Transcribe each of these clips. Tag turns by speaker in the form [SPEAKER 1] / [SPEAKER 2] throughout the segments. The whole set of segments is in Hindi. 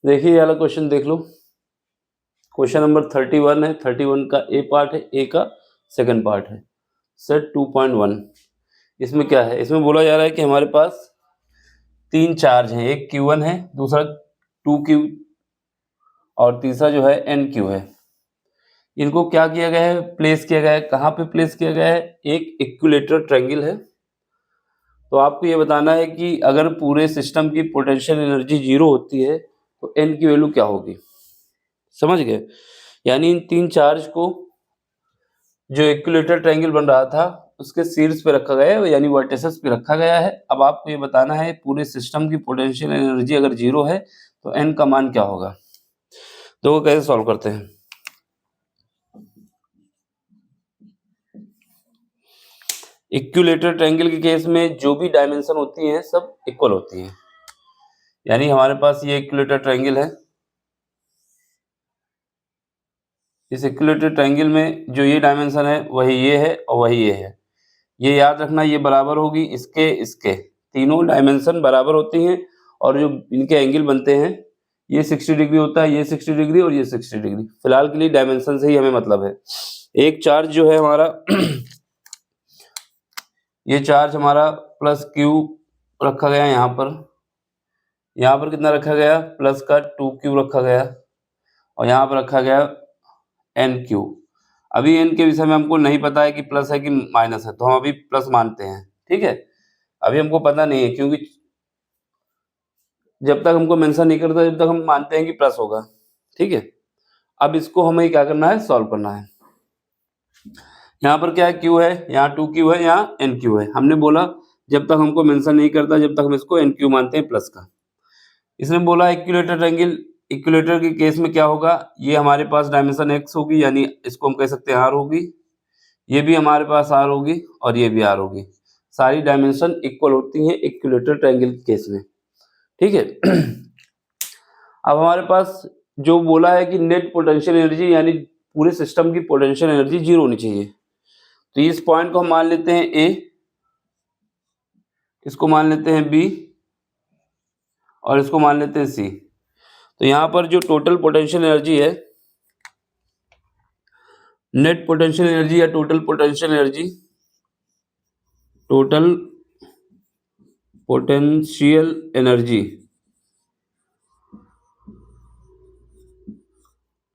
[SPEAKER 1] देखिए ये वाला क्वेश्चन देख लो, क्वेश्चन नंबर 31 है। 31 का ए पार्ट है, ए का सेकंड पार्ट है। सेट 2.1 इसमें क्या है, इसमें बोला जा रहा है कि हमारे पास 3 चार्ज हैं, एक Q1 है, दूसरा 2Q और तीसरा जो है NQ है। इनको क्या किया गया है, प्लेस किया गया है। कहाँ पे प्लेस किया गया है, एक इक्विलेटरल ट्रायंगल है। तो आपको ये बताना है कि अगर पूरे सिस्टम की पोटेंशियल एनर्जी 0 होती है तो N की वैल्यू क्या होगी। समझ गए, यानी इन 3 चार्ज को जो इक्विलेटरल ट्रायंगल बन रहा था उसके शीर्ष पे रखा गया है, यानी वर्टिसेस पे रखा गया है। अब आपको ये बताना है पूरे सिस्टम की पोटेंशियल एनर्जी अगर 0 है तो N का मान क्या होगा। तो वो कैसे सॉल्व करते हैं। इक्विलेटरल ट्रायंगल के केस में जो भी डायमेंशन होती हैं सब इक्वल होती हैं, यानी हमारे पास ये इक्विलेटरल ट्रायंगल है। इस इक्विलेटरल ट्रायंगल में जो ये डायमेंशन है वही ये है और वही ये है। ये याद रखना, ये बराबर होगी इसके इसके, तीनों डायमेंशन बराबर होती हैं और जो इनके एंगल बनते हैं ये 60 डिग्री होता है, ये 60 डिग्री और ये 60 डिग्री। फिलहाल के लिए डायमेंशन से ही हमें मतलब है। एक चार्ज जो है हमारा ये चार्ज हमारा प्लस Q रखा गया यहाँ पर कितना रखा गया, प्लस का 2Q रखा गया और यहाँ पर रखा गया NQ। अभी N के विषय में हमको नहीं पता है कि प्लस है कि माइनस है, तो हम अभी प्लस मानते हैं। ठीक है, अभी हमको पता नहीं है, क्योंकि जब तक हमको मेंशन नहीं करता जब तक हम मानते हैं कि प्लस होगा। ठीक है, अब इसको हमें क्या करना है, सॉल्व करना है। यहाँ पर क्या है, Q है, यहाँ 2Q है, यहाँ NQ है। हमने बोला जब तक हमको मेंशन नहीं करता जब तक हम इसको NQ मानते हैं प्लस का। इसने बोला इक्विलेटरल ट्रायंगल, इक्विलेटर के केस में क्या होगा, ये हमारे पास डायमेंशन x होगी, यानी इसको हम कह सकते हैं r होगी, ये भी हमारे पास r होगी और ये भी r होगी। सारी डायमेंशन इक्वल होती हैं इक्विलेटरल ट्रायंगल के केस में। ठीक है अब हमारे पास जो बोला है कि नेट पोटेंशियल एनर्जी, यानी पूरे सिस्टम की पोटेंशियल एनर्जी 0 होनी चाहिए। तो इस पॉइंट को हम मान लेते हैं A, इसको मान लेते हैं B और इसको मान लेते हैं C। तो यहाँ पर जो टोटल पोटेंशियल एनर्जी है, नेट पोटेंशियल एनर्जी या total potential energy, total potential energy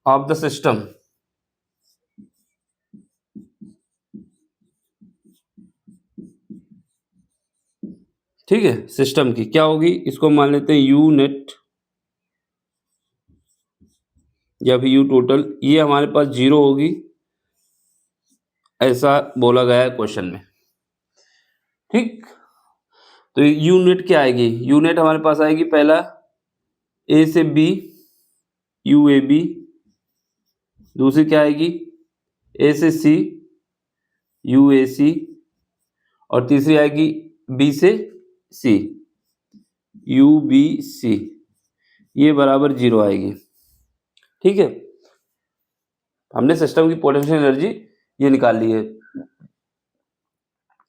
[SPEAKER 1] of the system, ठीक है, सिस्टम की क्या होगी, इसको मान लेते हैं U नेट या फिर U टोटल। ये हमारे पास 0 होगी, ऐसा बोला गया है क्वेश्चन में। ठीक, तो U नेट क्या आएगी, U नेट हमारे पास आएगी पहला A से B UAB, दूसरी क्या आएगी A से C UAC और तीसरी आएगी B से C UBC, ये बराबर 0 आएगी। ठीक है, हमने सिस्टम की पोटेंशियल एनर्जी ये निकाल ली है।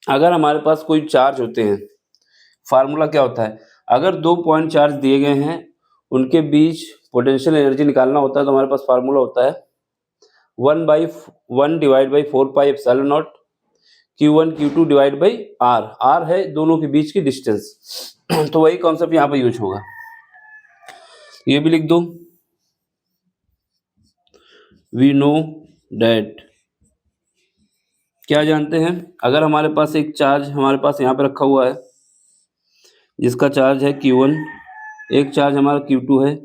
[SPEAKER 1] अगर हमारे पास कोई चार्ज होते हैं, फार्मूला क्या होता है, अगर 2 पॉइंट चार्ज दिए गए हैं उनके बीच पोटेंशियल एनर्जी निकालना होता है तो हमारे पास फार्मूला होता है 1/1 divide by 4 pi epsilon not Q1 Q2 divide by R। R है दोनों के बीच की डिस्टेंस तो वही कॉन्सेप्ट यहाँ पे यूज होगा। ये भी लिख दो, वी नो डैट, क्या जानते हैं, अगर हमारे पास एक चार्ज हमारे पास यहाँ पे रखा हुआ है जिसका चार्ज है Q1, एक चार्ज हमारा Q2 है,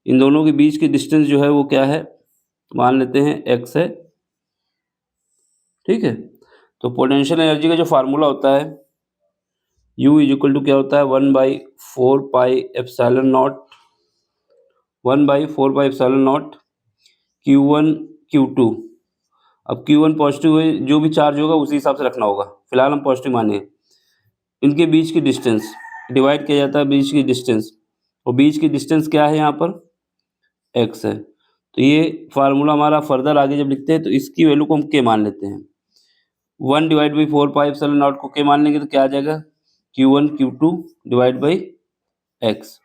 [SPEAKER 1] इन दोनों के बीच की डिस्टेंस जो है वो क्या है, मान लेते हैं x है। ठीक है, तो पोटेंशियल एनर्जी का जो फार्मूला होता है U इज इक्वल टू क्या होता है 1/4 pi epsilon not, 1/4 pi epsilon not Q1 Q2। अब Q1 पॉजिटिव है, जो भी चार्ज होगा उसी हिसाब से रखना होगा, फिलहाल हम पॉजिटिव माने। इनके बीच की डिस्टेंस डिवाइड किया जाता है बीच की डिस्टेंस, और बीच की डिस्टेंस क्या है यहाँ पर x है। तो ये फार्मूला हमारा फर्दर आगे जब लिखते हैं तो इसकी वैल्यू को हम k मान लेते हैं। 1 divide by 4 pi epsilon not को k मान लेंगे तो क्या आ जाएगा Q1 Q2 divide by x।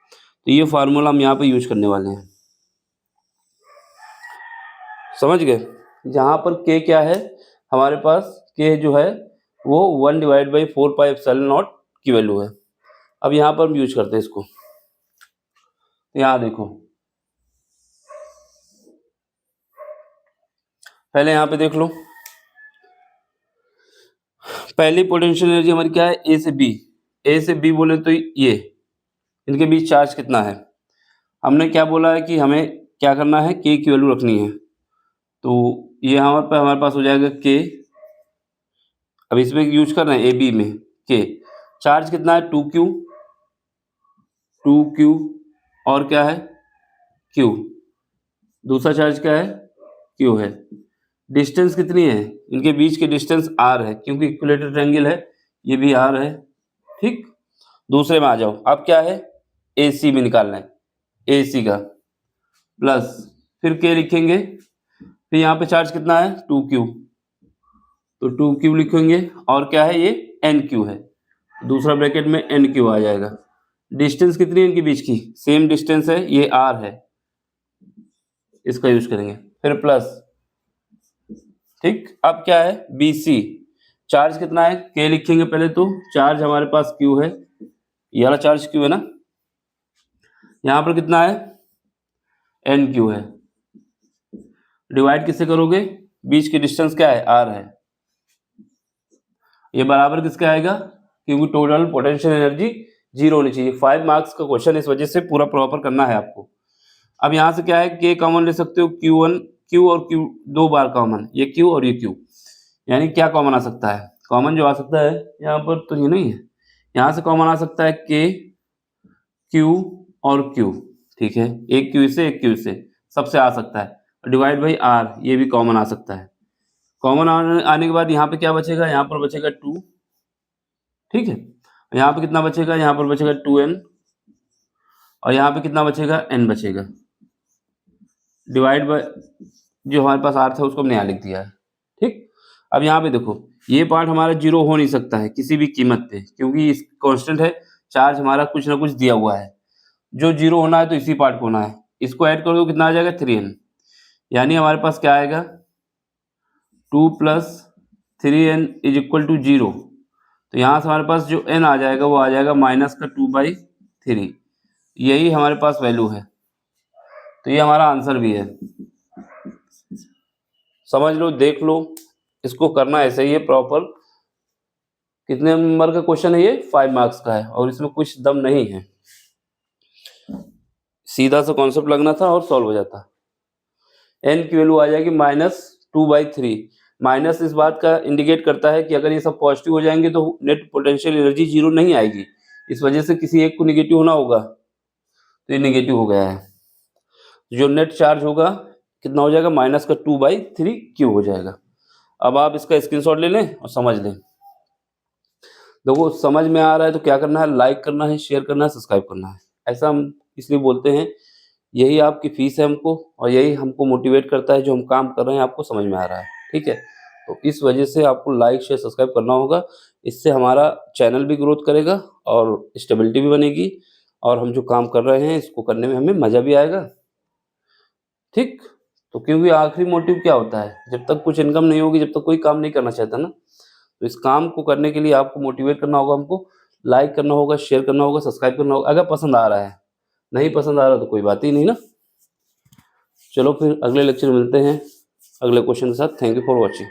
[SPEAKER 1] तो ये फार्मूला हम यहाँ पे यूज करने वाले हैं, समझ गए। जहाँ पर के क्या है हमारे पास, के जो है वो 1/4πε0 की वैल्यू है। अब यहाँ पर हम यूज करते हैं इसको, यहाँ देखो पहले यहाँ पे देख लो, पहली पोटेंशियल एनर्जी हमारी क्या है, ए से बी। ए से बी बोले तो ये इनके बीच चार्ज कितना है, हमने क्या बोला है कि हमें क्या करना है, के की वैल्यू रखनी है। तो ये हमारे पास हो जाएगा के। अब इसमें यूज कर रहे हैं ए बी में के, चार्ज कितना है 2q, 2q और क्या है q, दूसरा चार्ज क्या है q है। डिस्टेंस कितनी है, इनके बीच की डिस्टेंस r है, क्योंकि इक्विलेटरल ट्रायंगल है, ये भी r है, ठीक। दूसरे में आ जाओ, अब क्या है AC में निकालना है, AC का प्लस फिर k लिखेंगे, फिर यहाँ पे चार्ज कितना है 2q, तो 2q लिखेंगे और क्या है ये nq है, दूसरा ब्रैकेट में nq आ जाएगा। डिस्टेंस कितनी है इनके बीच की, सेम डिस्टेंस है, ये r है, इसका यूज करेंगे, फिर प्लस, ठीक। अब क्या है BC, चार्ज कितना है k लिखेंगे पहले, तो चार्ज हमारे पास q है, ये वाला चार्ज q है ना, यहाँ पर कितना है nq है, डिवाइड किससे करोगे, बीच की डिस्टेंस क्या है r है, ये बराबर किसका आएगा, क्योंकि टोटल पोटेंशियल एनर्जी 0 होनी चाहिए। 5 मार्क्स का क्वेश्चन, इस वजह से पूरा प्रॉपर करना है आपको। अब यहाँ से क्या है k कॉमन ले सकते हो, q1 q और q दो बार कॉमन, ये q और ये q, यानी क्या कॉमन आ सकता है, कॉमन जो आ सकता है यहाँ पर तो ये नहीं है, यहाँ से कॉमन आ सकता है k, q और q, ठीक है, एक q से एक q से सबसे आ सकता है, डिवाइड बाई r, ये भी कॉमन आ सकता है। कॉमन आने के बाद यहाँ पे क्या बचेगा, यहाँ पर बचेगा 2, ठीक है, यहाँ पे कितना बचेगा, यहाँ पर बचेगा 2n, और यहाँ पे कितना बचेगा n बचेगा, डिवाइड बाय जो हमारे पास r था उसको हमने यहाँ लिख दिया है, ठीक। अब यहाँ पे देखो ये पार्ट हमारा 0 हो नहीं सकता है किसी भी कीमत पे, क्योंकि इस कांस्टेंट है, चार्ज हमारा कुछ ना कुछ दिया हुआ है, जो 0 होना है तो इसी पार्ट को होना है। इसको ऐड कर दो कितना आ जाएगा 3n, यानी हमारे पास क्या आएगा 2 + 3n = 0। तो यहाँ से हमारे पास जो n आ जाएगा वो आ जाएगा -2/3, यही हमारे पास वैल्यू है, तो ये हमारा आंसर भी है। समझ लो, देख लो, इसको करना ऐसे ही है प्रॉपर। कितने नंबर का क्वेश्चन है ये, 5 मार्क्स का है, और इसमें कुछ दम नहीं है, सीधा सा कॉन्सेप्ट लगना था और सॉल्व हो जाता। n की वैल्यू आ जाएगी -2/3। माइनस इस बात का इंडिकेट करता है कि अगर ये सब पॉजिटिव हो जाएंगे तो नेट पोटेंशियल एनर्जी 0 नहीं आएगी, इस वजह से किसी एक को निगेटिव होना होगा, तो ये निगेटिव हो गया है, जो नेट चार्ज होगा कितना हो जाएगा -2/3 क्यू हो जाएगा। अब आप इसका स्क्रीनशॉट ले लें और समझ लें। देखो समझ में आ रहा है तो क्या करना है, लाइक करना है, शेयर करना है, सब्सक्राइब करना है। ऐसा हम इसलिए बोलते हैं, यही आपकी फीस है हमको, और यही हमको मोटिवेट करता है, जो हम काम कर रहे हैं आपको समझ में आ रहा है, ठीक है। तो इस वजह से आपको लाइक शेयर सब्सक्राइब करना होगा, इससे हमारा चैनल भी ग्रोथ करेगा और स्टेबिलिटी भी बनेगी, और हम जो काम कर रहे हैं इसको करने में हमें मज़ा भी आएगा, ठीक। तो क्योंकि आखिरी मोटिव क्या होता है, जब तक कुछ इनकम नहीं होगी, जब तक कोई काम नहीं करना चाहता ना, तो इस काम को करने के लिए आपको मोटिवेट करना होगा, हमको लाइक करना होगा, शेयर करना होगा, सब्सक्राइब करना होगा, अगर पसंद आ रहा है। नहीं पसंद आ रहा तो कोई बात ही नहीं ना। चलो फिर अगले लेक्चर में मिलते हैं अगले क्वेश्चन के साथ। Thank you for watching.